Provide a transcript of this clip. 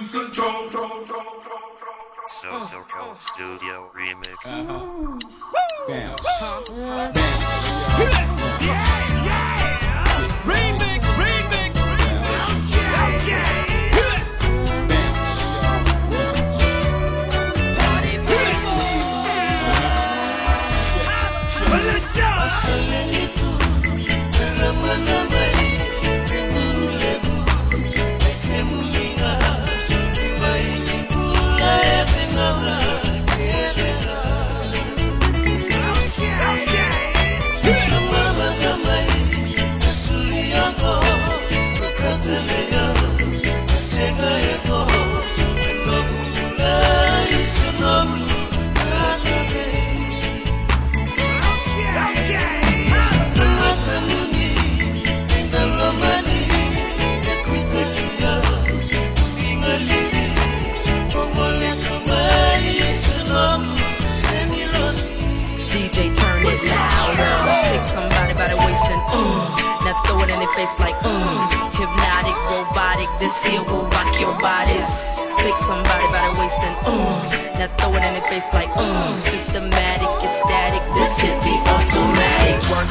SEKOULA Studio Remix. Bounce. Remix. DJ, turn it louder. Take somebody by the waist and now throw it in their face like hypnotic, robotic. This here will rock your bodies. Take somebody by the waist and now throw it in their face like systematic, ecstatic. This hit be automatic. Work.